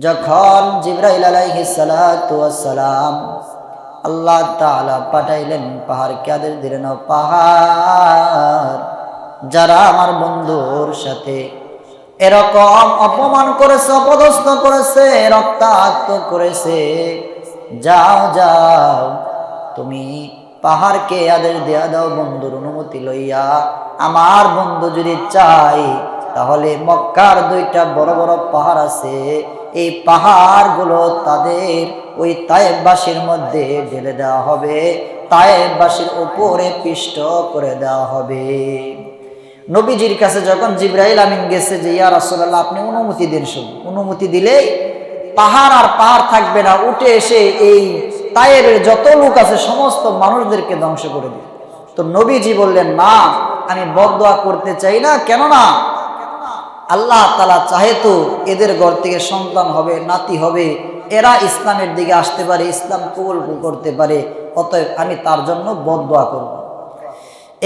যখন জিবরাইল আলাইহিস সালাতু ওয়াস সালাম আল্লাহ তাআলা পাঠাইলেন পাহাড়কে আদেশ দিলেন, পাহাড় যারা আমার বন্ধুর সাথে এরকম অপমান করেছে, অপদস্থ করেছে, রক্তাক্ত করেছে, যাও যাও তুমি পাহাড়কে আদেশ দিয়া দাও বন্ধুর অনুমতি লইয়া আমার বন্ধু যদি চাই তাহলে মক্কার দুইটা বড় বড় পাহাড় আছে, এই পাহাড়গুলো তাদের ওই তায়েববাসীর মধ্যে ঢেলে দেওয়া হবে, তায়েববাসীর উপরে পিষ্ট করে দেওয়া হবে। নবীজির কাছে যখন জিবরাইল আমিন গেছে যে ইয়া রাসূলুল্লাহ আপনি অনুমতি দিন, শুধু অনুমতি দিলেই পাহাড় আর পাহাড় থাকবে না, উঠে এসে এই তায়েবের যত লোক আছে সমস্ত মানুষদেরকে ধ্বংস করে দিবে। তো নবীজি বললেন না, আমি বদদোয়া করতে চাই না, কেননা আল্লাহ তাআলা চাহে তো এদের ঘর থেকে সন্তান হবে, নাতি হবে, এরা ইসলামের দিকে আসতে পারে, ইসলাম কবুল করতে পারে, অতএব আমি তার জন্য বদদোয়া করব।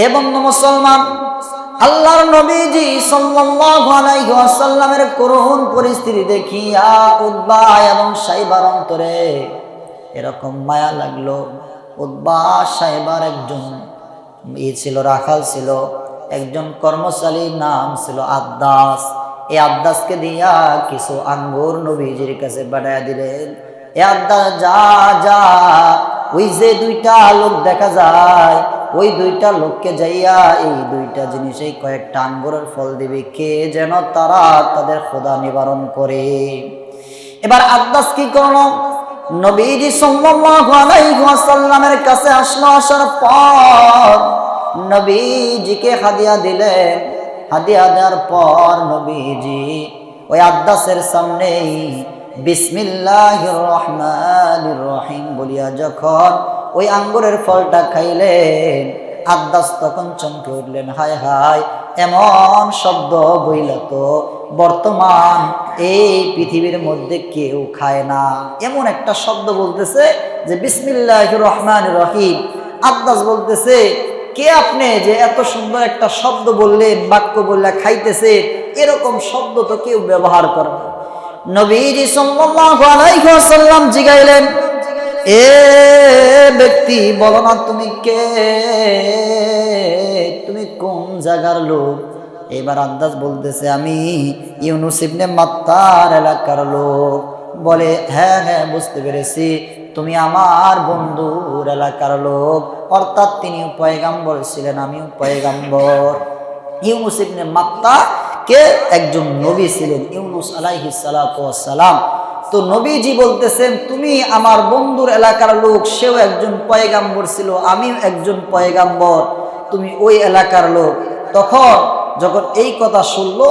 এবং মুসলমান আল্লাহর নবীজি সাল্লাল্লাহু আলাইহি ওয়াসাল্লামের করুণ পরিস্থিতি দেখিয়া উতবা এবং সাইবার অন্তরে এরকম মায়া লাগলো। উতবা সাইবার একজন ছিল, রাখাল ছিল, একজন কর্মচারী, নাম ছিল আদ্দাস। এই আদ্দাসকে দিয়া কিছু আঙ্গুর নবীজির কাছে পাঠাইয়া দিলেন। এ আদ্দাস যা যা ওই যে দুইটা লোক দেখা যায়, ওই দুইটা লোককে যাইয়া এই দুইটা জিনিস, এই কয়েকটা আঙ্গুরের ফল দিবে, কে যেন তারা তাদের খোদা নিবারণ করে। এবার আদ্দাস কি করলো, নবীজি সাল্লাল্লাহু আলাইহি ওয়াসাল্লামের কাছে আসলো। আসার পর নবীজিকে হাদিয়া দিলেন। হাদিয়া দেওয়ার পর নবীজি ওই আদ্দাসের সামনেই বিসমিল্লাহির রহমানির রহিম বলিয়া যখন ওই আঙ্গুরের ফলটা খাইলেন, আদ্দাস তখন চমকে উঠলেন, হায় হায়, এমন শব্দ বইলা তো বর্তমান এই পৃথিবীর মধ্যে কেউ খায় না। এমন একটা শব্দ বলতেছে যে বিসমিল্লাহির রহমানির রহিম। আদ্দাস বলতেছে, কে আপনি যে এত সুন্দর একটা শব্দ বললেন, বাক্য বললে খাইতেছে, এরকম শব্দ তো কেউ ব্যবহার করে না। নবীজি সাল্লাল্লাহু আলাইহি ওয়াসাল্লাম জিগাইলেন, এ ব্যক্তি বলো না তুমি কে, তুমি কোন জায়গার লোক? এবার আদ্দাস বলতেছে, আমি ইউনুস ইবনে মাত্তার এলাকার লোক। বলে, হ্যাঁ হ্যাঁ বুঝতে পেরেছি, তুমি আমার বন্ধুর এলাকার লোক, অর্থাৎ তিনিও পয়গাম্বর ছিলেন, আমিও পয়গাম্বর। ইউনুস ইবনে মাত্তা কে একজন নবী ছিলেন, ইউনুস আলাইহিস সালাতু ওয়াস সালাম। তো নবীজি বলতেছেন, তুমি আমার বন্ধুর এলাকার লোক, সেও একজন পয়গাম্বর ছিল, আমিও একজন পয়গাম্বর, তুমি ওই এলাকার লোক। তখন যখন এই কথা শুনলো,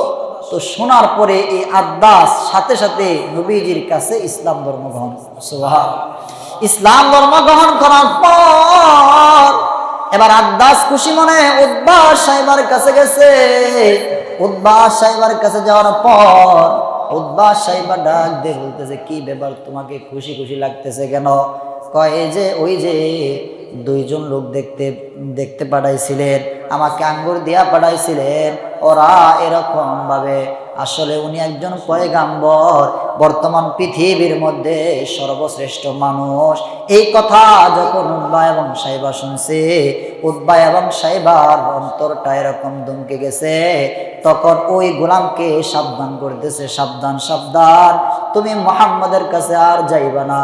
তো শোনার পরে এই আদ্দাস সাথে সাথে নবীজির কাছে ইসলাম ধর্ম গ্রহণ করল। সুবহানাল্লাহ। ইসলাম ধর্ম গ্রহণ করার পর এবার আদ্দাস খুশি মনে উতবা সাহেবের কাছে গেছে। উতবা সাহেবের কাছে যাওয়ার পর উতবা সাহেব ডাক দিয়ে বলতেছে, কি ব্যাপার, তোমাকে খুশি খুশি লাগতেছে কেন? কয় যে ওই যে দুইজন লোক দেখতে পাঠাইছিলেন, আমাকে আঙ্গুর দিয়া পাঠাইছিলেন, ওরা এরকম ভাবে, আসলে উনি একজন পয়গাম্বর, বর্তমান পৃথিবীর মধ্যে সর্বশ্রেষ্ঠ মানুষ। এই কথা যখন উতবা এবং সাইবা শুনছে, উতবা এবং সাইবার অন্তরটা এরকম দমকে গেছে। তখন ওই গোলামকে সাবধান করতেছে, সাবধান সাবধান, তুমি মুহাম্মাদের কাছে আর যাইবা না,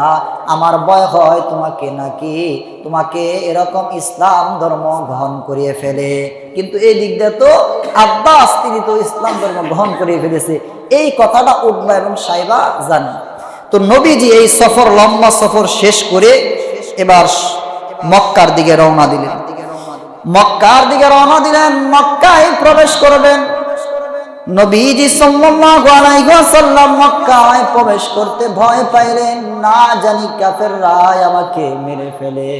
আমার ভয় হয় তোমাকে এরকম ইসলাম ধর্ম গ্রহণ করিয়ে ফেলে। কিন্তু এই দিক দিয়ে তো আব্বাস তিনি তো ইসলাম ধর্ম গ্রহণ করিয়ে ফেলেছে, এই কথাটা উতবা এবং সাইবা জানে। তো নবীজি এই সফর, লম্বা সফর শেষ করে এবার মক্কার দিকে রওনা দিলেন। মক্কায় প্রবেশ করবেন। নবীজি সাল্লাল্লাহু আলাইহি ওয়াসাল্লাম মক্কায় প্রবেশ করতে ভয় পাইলেন, না জানি কাফেররা আমাকে মেরে ফেলে,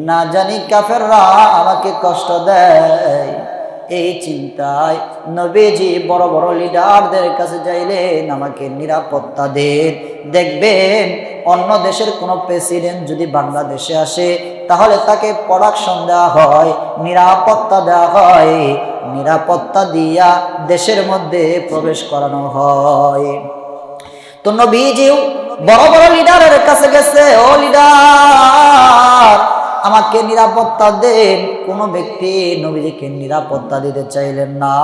না জানি কাফেররা আমাকে কষ্ট দেয়। এই চিন্তায় নবীজি বড় বড় লিডারদের কাছে যাইলেন, আমাকে নিরাপত্তা দেন। দেখবেন অন্য দেশের কোনো প্রেসিডেন্ট যদি বাংলাদেশে আসে, তাহলে তাকে প্রোটেকশন দেওয়া হয়, নিরাপত্তা দেওয়া হয়, নিরাপত্তা দিয়া দেশের মধ্যে প্রবেশ করানো হয়। তো নবীজিও বড় বড় লিডারের কাছে গেছে, ও লিডার আমাকে নিরাপত্তা দেন। কোন ব্যক্তি নবীজিকে নিরাপত্তা দিতে চাইলেন না,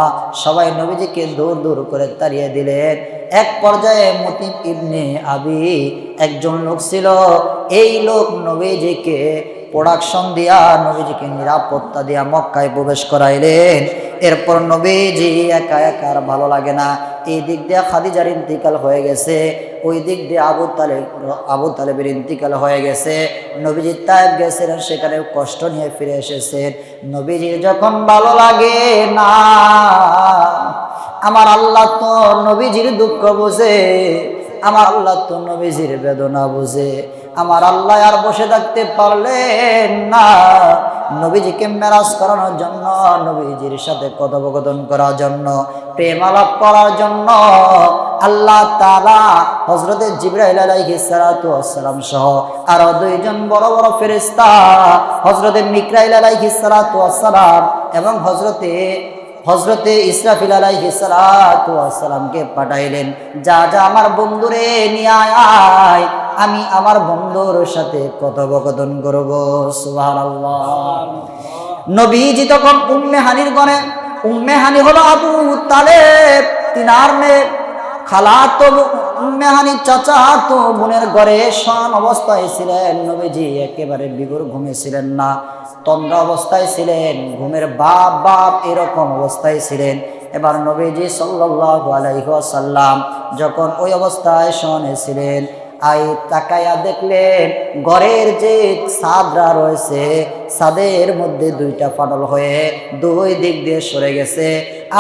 সবাই নবীজিকে দূর দূর করে তাড়িয়ে দিলেন। এক পর্যায়ে মতিব ইবনে আবি একজন লোক ছিল, এই লোক নবীজিকে প্রোডাকশন দিয়া নবীজিকে নিরাপত্তা দিয়া মক্কায় প্রবেশ করাইলেন। এরপর নবীজি একা একা আর ভালো লাগে না, এই দিক দিয়ে খাদিজার ইন্তিকাল হয়ে গেছে, ওই দিক দিয়ে আবু তালেবের ইন্তিকাল হয়ে গেছে। নবীজি তায়েফ গেছিলেন, সেখানে কষ্ট নিয়ে ফিরে এসেছেন। নবীজির যখন ভালো লাগে না, আমার আল্লাহ তো নবীজির দুঃখ বুঝে, আমার আল্লাহ তো নবীজির বেদনা বুঝে। আমার আল্লাহ আর বসে থাকতে পারলেন না, নবীজিকে মেরাজ করানোর জন্য, নবীজির সাথে কথোপকথন করার জন্য, প্রেম আলাপ করার জন্য আল্লাহ তাআলা হযরতে জিবরাইল আলাইহিস সালাতু ওয়াস সালাম সহ আরো দুইজন বড় বড় ফেরেশতা হযরতে মিকাইল আলাইহিস সালাতু ওয়াস সালাম এবং হযরতে ইসরাফিল আলাইহিস সালাতু ওয়াস সালামকে পাঠাইলেন, যা যা আমার বন্ধুরে নিয়ে আয়, আমি আমার বন্ধুর সাথে কথোপকথন করব। সুবহানাল্লাহ। নবীজি তখন উম্মে হানির ঘরে, উম্মে হানি হলো আবু তালেব তিনার মেয়ে, খালাতো উম্মে হানি চাচাতো বোনের ঘরে শান অবস্থায় ছিলেন। নবীজি একেবারে বিভোর ঘুমিয়েছিলেন না, তন্দ্রা অবস্থায় ছিলেন, ঘুমের বাপ বাপ এরকম অবস্থায় ছিলেন। এবার নবীজি সাল্লাল্লাহু আলাইহি ওয়াসাল্লাম যখন ওই অবস্থায় শোনে ছিলেন, তাকায়া দেখলেন ঘরের যে ছাদরা রয়েছে, ছাদের মধ্যে দুইটা ফাটল হয়ে দুই দিক দিয়ে সরে গেছে,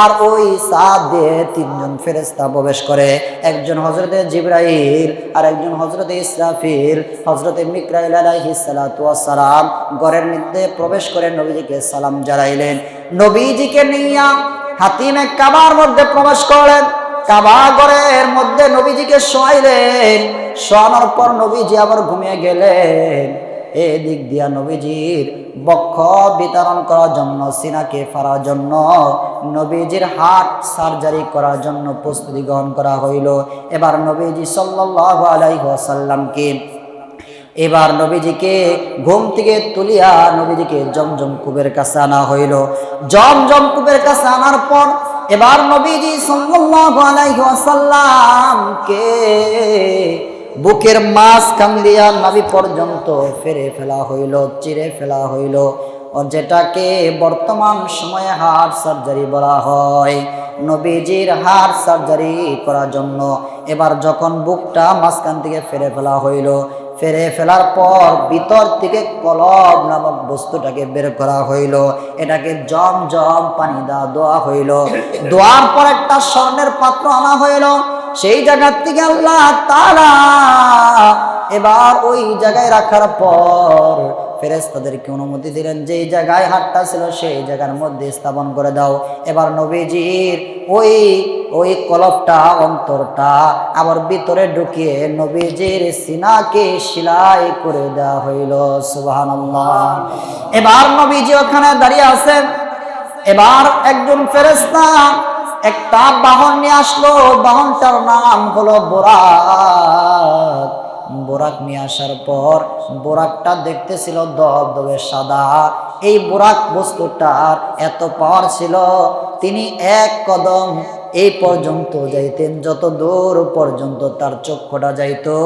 আর ওই ছাদ দিয়ে তিনজন ফেরেশতা প্রবেশ করে, একজন হযরতে জিবরাইল আর একজন হযরতে ইসরাফিল, হযরতে মিকাইল আলাইহিস সালাতু ওয়াস সালাম ঘরের মধ্যে প্রবেশ করে নবীজিকে সালাম জানাইলেন। নবীজিকে নিয়া হাতিমে কাবার মধ্যে প্রবেশ করলেন, কাবা ঘরের মধ্যে নবীজিকে শোয়াইলেন। শোয়ানোর পর নবীজি আবার ঘুমিয়ে গেলেন। এদিক দিয়া নবীজির বক্ষ বিতরণ করার জন্য, সিনাকে ফাড়ার জন্য, নবীজির হার্ট সার্জারি করার জন্য প্রস্তুতি গ্রহণ করা হইল। এবার নবীজি সাল্লাল্লাহু আলাইহি ওয়াসাল্লামকে এবার নবীজিকে ঘুম থেকে তুলিয়া নবীজিকে জমজম কূপের কাছে আনা হইল। জমজম কূপের কাছে আনার পর এবার নবীজি সাল্লাল্লাহু আলাইহি ওয়াসাল্লামকে বুকের মাঝখান দিয়া নাভি পর্যন্ত ফেরে ফেলা হইল, চিরে ফেলা হইল, যেটাকে বর্তমান সময়ে হার্ট সার্জারি বলা হয়। নবীজির হার্ট সার্জারি করার জন্য এবার যখন বুকটা মাঝখান থেকে ফেরে ফেলা হইল, ফেরে ফেলার পর ভিতর থেকে কলব নামক বস্তুটাকে বের করা হইল, এটাকে জমজম পানি দেওয়া হইল। দোয়ার পর একটা স্বর্ণের পাত্র আনা হইল, সেই জায়গার থেকে আল্লাহ তাআলা এবার ওই জায়গায় রাখার পর ফেরেশতাদেরকে অনুমতি দিলেন, যেই জায়গায় হাতটা ছিল সেই জায়গার মধ্যে স্থাপন করে দাও। এবার নবীজির ওই কলবটা, অন্তরটা আবার ভিতরে ঢুকিয়ে নবীজির সিনাকে সেলাই করে দেওয়া হইল। সুবহানাল্লাহ। এবার নবীজি ওখানে দাঁড়িয়ে আছেন। এবার একজন ফেরেশতা একটা বাহন নিয়ে আসলো, বাহনটার নাম হলো বোরাক। বোরাক নিয়ে আসার পর বোরাকটা দেখতেছিল দবদবে সাদা। এই বোরাক বস্তুটার এত পাওয়ার ছিল, তিনি এক কদম এই পর্যন্ত যাইতেন, যত দূর পর্যন্ত তার চক্ষুটা যাইতো,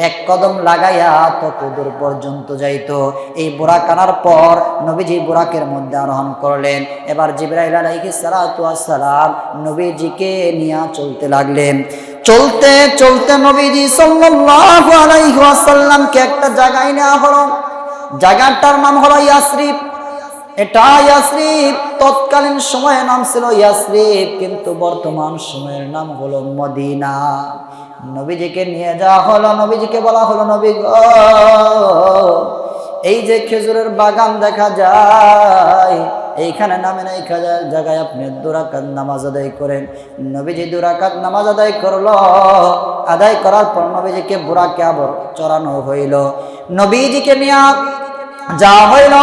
এক কদম লাগাইয়া তত দূর পর্যন্ত যাইতো। এই বোরাক আনার পর নবীজি বোরাকের মধ্যে আরোহণ করলেন। এবার জিবরাইল আলাইহিস সালাতু ওয়াস সালাম নবীজিকে নিয়ে চলতে লাগলেন। চলতে চলতে নবীজি সাল্লাল্লাহু আলাইহি ওয়াসাল্লামকে একটা জায়গায় নেওয়া হলো। জায়গাটার নাম হলো ইয়াসরিব। এটা ইয়াসরিব, তৎকালীন সময়ের নাম ছিল ইয়াসরিব, কিন্তু বর্তমান সময়ের নাম হলো মদিনা। নবীজিকে নিয়ে যাওয়া হলো, নবীজিকে বলা হলো, নবী গো, এই যে খেজুরের বাগান দেখা যায়, এইখানে নামেন, এই জায়গায় আপনি 2 রাকাত নামাজ আদায় করেন। নবীজি 2 রাকাত নামাজ আদায় করলো। আদায় করার পর নবীজিকে বুরাকে আবার চড়ানো হইল। নবীজিকে নিয়ে যাওয়া হইল।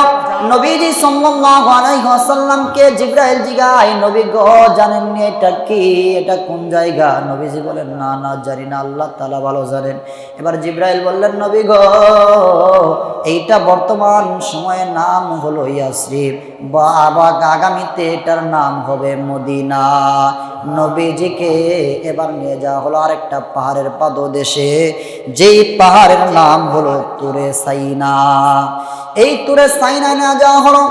নবীজি সাল্লাল্লাহু আলাইহি ওয়াসাল্লামকে জিবরাইল জিগায়, নবী গো জানেননি এটা কি, এটা কোন জায়গা? নবীজি বলেন না না জানি না, আল্লাহ তাআলা ভালো জানেন। এবার জিবরাইল বললেন, নবী গো এইটা বর্তমান সময়ের নাম হলো ইয়াসরিব, বা আগামীতে এটার নাম হবে মদিনা। নবীজিকে এবার নিয়ে যাওয়া হলো আরেকটা পাহাড়ের পাদদেশে, যেই পাহাড়ের নাম হলো তুরে সাইনা। এই তুরে সাইনা নিয়ে যাওয়া হলো,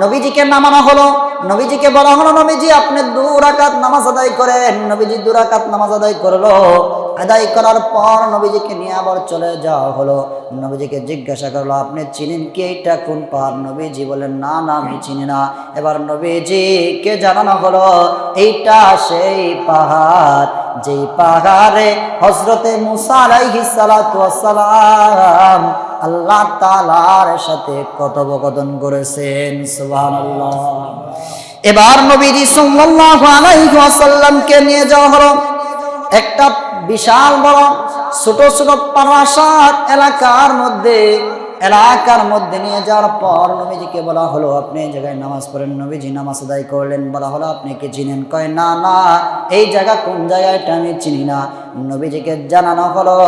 নবীজিকে নামানো হলো। নবীজিকে বলা হলো, নবীজি আপনি 2 রাকাত নামাজ আদায় করেন। নবীজি 2 রাকাত নামাজ আদায় করলো। আদায় করার পর নবীজিকে নিয়ে আবার চলে যাওয়া হলো। নবীজিকে জিজ্ঞাসা করলো, আপনি চিনেন কি এইটা কোন পাহাড়? নবীজি বলেন না না আমি চিনি না। এবার নবীজিকে জানানো হলো, এইটা সেই পাহাড় যেই পাহাড়ে হযরতে মুসা আলাইহিস সালাতু ওয়াস সালাম আল্লাহ তাআলার সাথে কথোপকথন করেছেন। সুবহানাল্লাহ। এবার নবীজি সাল্লাল্লাহু আলাইহি ওয়াসাল্লামকে নিয়ে যাওয়া হলো একটা বিশাল বড় ছোট ছোট প্রাসাদ এলাকার মধ্যে নিয়ে যাওয়ার পর নবীজিকে বলা হলো, আপনি এই জায়গায় নামাজ পড়েন। নবীজি নামাজ আদায় করলেন। বলা হলো, আপনি কি চিনেন? কয় না না, এই জায়গা কোন জায়গা এটা আমি চিনি না। নবীজিকে জানানো হলো,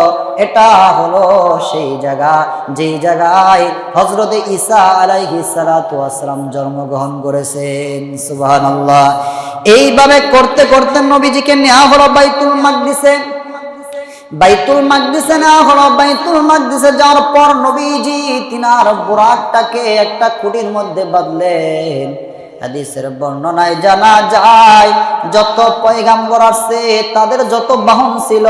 এটা হলো সেই জায়গা যেই জায়গায় হযরত ঈসা আলাইহিস সালাতু ওয়াস সালাম জন্মগ্রহণ করেছেন। সুবহানাল্লাহ। এইভাবে করতে করতে নবীজিকে নেওয়া হলো বাইতুল মাকদিসে। বাইতুল মাকদিসে নেওয়া হলো। বাইতুল মাকদিসে যাওয়ার পর নবীজি তিনার বুরাকটাকে একটা খুঁটির মধ্যে বাঁধলেন। হাদিসের বর্ণনায় জানা যায়, যত পয়গাম্বর আসছে তাদের যত বাহন ছিল,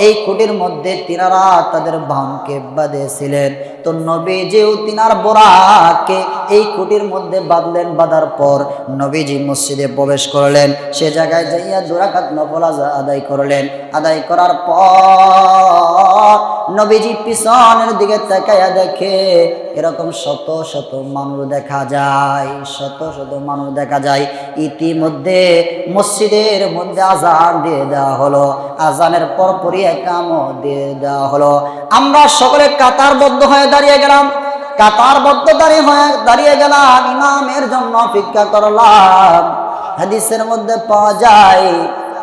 এই খুঁটির মধ্যে তিনারা তাদের বাহনকে বাঁধেছিলেন। তো নবীজিও তিনার বোরাকে এই খুঁটির মধ্যে বাঁধলেন। বাঁধার পর নবীজি মসজিদে প্রবেশ করলেন। সে জায়গায় যাইয়া 2 রাকাত নফল আদায় করলেন। আদায় করার পর নবীজি পিছনের দিকে তাকাইয়া দেখে এরকম শত শত মানুষ দেখা যায়, শত শত মানুষ দেখা যায়। ইতিমধ্যে মসজিদের মধ্যে আজান দিয়ে দেওয়া হলো। আজানের পরপরই ইকামত দিয়ে দেওয়া হলো। আমরা সকলে কাতারবদ্ধ হয়ে দাঁড়িয়ে গেলাম। কাতারবদ্ধ দাঁড়িয়ে গেলাম, ইমামের জন্য অপেক্ষা করলাম। হাদিসের মধ্যে পাওয়া যায়,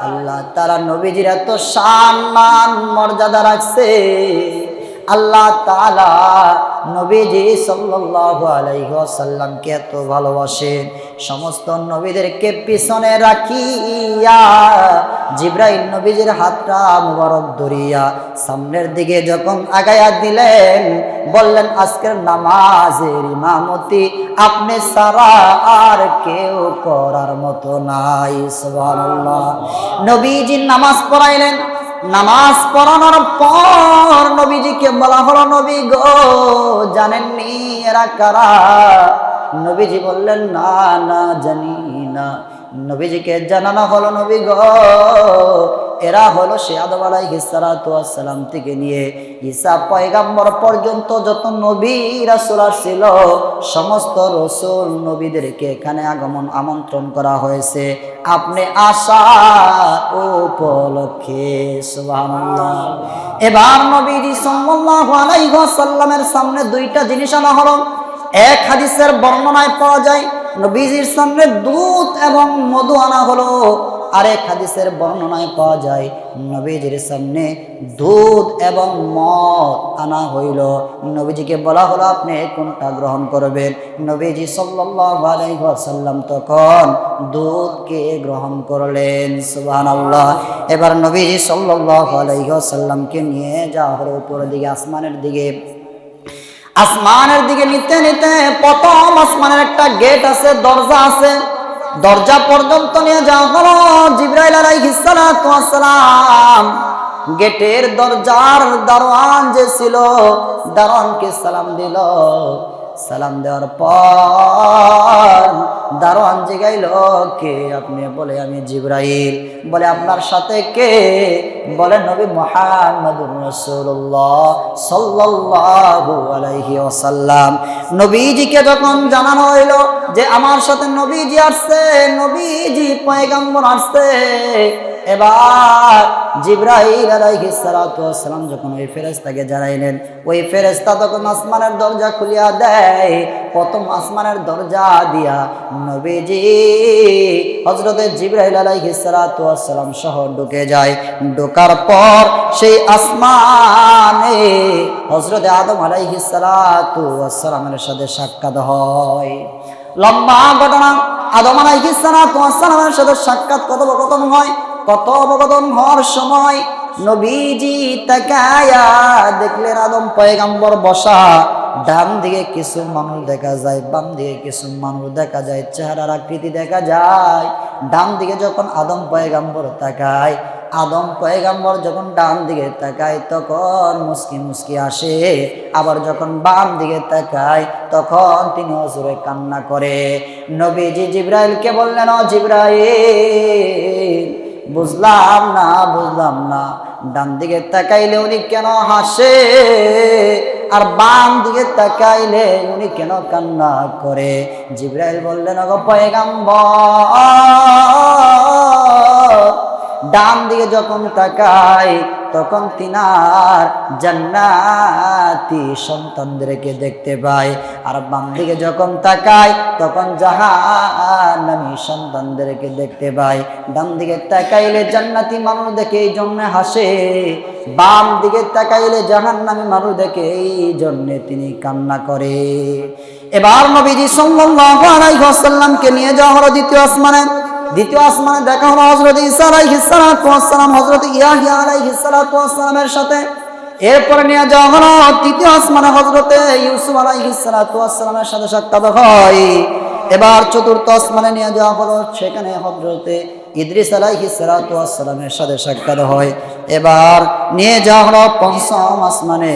আল্লাহ তাআলা নবীজির এত সম্মান মর্যাদা রাখছে। আল্লাহ তাআলা নবীজি সাল্লাল্লাহু আলাইহি ওয়াসাল্লামকে এত ভালোবাসেন, সমস্ত নবীদেরকে পিছনে রাখিয়া জিবরাইল নবীজির হাতটা মুবারক ধরিয়া সামনের দিকে যখন আগায়া দিলেন, বললেন, আজকের নামাজের ইমামতি আপনি ছাড়া আর কেউ করার মতো নাই। সুবহানাল্লাহ। নবীজি নামাজ পড়াইলেন। নামাজ পড়ানোর পর নবীজিকে বলা হলো, নবী গো জানেননি এরা কারা? নবীজি বললেন না না জানি না। নবীজিকে জানানো হলো, নবী গো এরা হলো সে আদম আলাইহিস সালাতু ওয়াস সালাম থেকে নিয়ে ঈসা পয়গাম্বর পর্যন্ত যত নবী রাসূল ছিল, সমস্ত রাসূল নবীদেরকে এখানে আমন্ত্রণ করা হয়েছে আপনি আসা উপলক্ষে। সুবহানাল্লাহ। এবার নবীজি সাল্লাল্লাহু আলাইহি ওয়াসাল্লামের সামনে 2টা জিনিস আনা হলো। এক হাদিসের বর্ণনায় পাওয়া যায়, নবীজির সামনে দুধ এবং মধু আনা হলো। আরেক হাদিসের বর্ণনায় পাওয়া যায়, নবীজির সামনে দুধ এবং মদ আনা হইল। নবীজিকে বলা হলো, আপনি কোনটা গ্রহণ করবেন? নবীজি সাল্লাল্লাহু আলাইহি ওয়াসাল্লাম তখন দুধকে গ্রহণ করলেন। সুবহানাল্লাহ। এবার নবীজি সাল্লাল্লাহু আলাইহি ওয়াসাল্লামকে নিয়ে যাওয়া হলো উপরের দিকে, আসমানের দিকে। আসমানের দিকে নিতে নিতে প্রথম আসমানের একটা গেট আছে, দরজা আছে। দরজা পর্যন্ত নিয়ে যাওয়া হলো। জিবরাইল আলাইহিস সালাতু ওয়াস সালাম গেটের দরজার দারোয়ান যে ছিল, দারোয়ানকে সালাম দিল। সালাম দেওয়ার পর দারোয়ান জিগাইল, কে আপনি? বলে, আমি জিবরাইল। বলে, আপনার সাথে কে? বলে, নবী মুহাম্মদুর রাসূলুল্লাহ সাল্লাল্লাহু আলাইহি ওয়াসাল্লাম। নবীজিকে যখন জানানো হইল যে আমার সাথে নবীজি আসছে, নবীজি পয়গম্বর আসছে, এবার জিবরাইল আলাইহিস সালাতু ওয়াস সালাম যখন ওই ফেরেশতাকে জানাইলেন, ওই ফেরেশতা তখন আসমানের দরজা খুলিয়া দেয়। প্রথম আসমানের দরজা দিয়া নবীজি হযরতে জিবরাইল আলাইহিস সালাতু ওয়াস সালাম সহ ঢুকে যায়। ঢোকার পর সেই আসমানে হযরতে আদম আলাইহিস সালাতু ওয়াস সালামের সাথে সাক্ষাৎ হয়। লম্বা ঘটনা। আদম আলাইহিস সালাতু ওয়াস সালামের সাথে সাক্ষাৎ কথোপকথন হয়। কথোপকথন হওয়ার সময় নবীজি তাকায়া দেখলেন আদম পয়গম্বর বসা। ডান দিকে কিছু মানুষ দেখা যায়, বাম দিকে কিছু মানুষ দেখা যায়, চেহারার আকৃতি দেখা যায়। ডান দিকে যখন আদম পয়গম্বর তাকায়, আদম পয়গম্বর যখন ডান দিকে তাকায় তখন মুস্কি মুস্কি আসে, আবার যখন বাম দিকে তাকায় তখন তিনি জোরে কান্না করে। নবীজি জিবরাইলকে বললেন, ও জিবরাইল, বুঝলাম না ডান দিকে তাকাইলে উনি কেন হাসে আর বাম দিকে তাকাইলে উনি কেন কান্না করে? জিবরাইল বললেন, ওগো পয়গম্বর, ডান দিকে যখন তাকাই তখন তিনার জান্নাতি সন্তানদেরকে দেখতে পাই, আর বাম দিকে যখন তাকাই তখন জাহান্নামী সন্তানদেরকে দেখতে পাই। ডান দিকে তাকাইলে জান্নাতি মানুষ দেখে এই জন্য হাসে, বাম দিকে তাকাইলে জাহান্নামী মানুষ দেখে এই জন্য তিনি কান্না করে। এবার নবীজি সাল্লাল্লাহু আলাইহি ওয়াসাল্লামকে নিয়ে যাওয়া হলো দ্বিতীয় আসমানে। দ্বিতীয় আসমানে দেখা হলো হযরত ঈসা আলাইহিস সালাতু ওয়াস সালাম হযরত ইয়াহইয়া আলাইহিস সালাতু ওয়াস সালামের সাথে। এরপরে নিয়ে যাওয়া হলো তৃতীয় আসমানে হযরত ইউসুফ আলাইহিস সালাতু ওয়াস সালামের সাথে সাক্ষাৎ হয়। এবার চতুর্থ আসমানে নিয়ে যাওয়া হলো, সেখানে হযরত ইদ্রিস আলাইহিস সালাতু ওয়াস সালামের সাথে সাক্ষাৎ হয়। এবার নিয়ে যাওয়া হলো পঞ্চম আসমানে,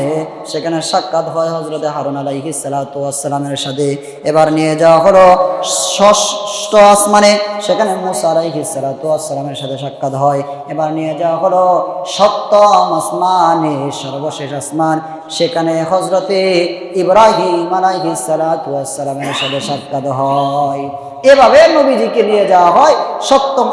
সেখানে সাক্ষাৎ হয় হযরত হারুন আলাইহিস সালাতু ওয়াস সালামের সাথে। এবার নিয়ে যাওয়া হলো ষষ্ঠ আসমানে, সেখানে মুসা আলাইহিস সালাতু ওয়াস সালামের সাথে সাক্ষাৎ হয়। এবার নিয়ে যাওয়া হলো সপ্তম আসমানে, সর্বশেষ আসমান, সেখানে হযরতে ইব্রাহিম আলাইহিস সালাতু ওয়াস সালামের সাথে সাক্ষাৎ হয়। এভাবে নবীজিকে নিয়ে যাওয়া হয় সপ্তম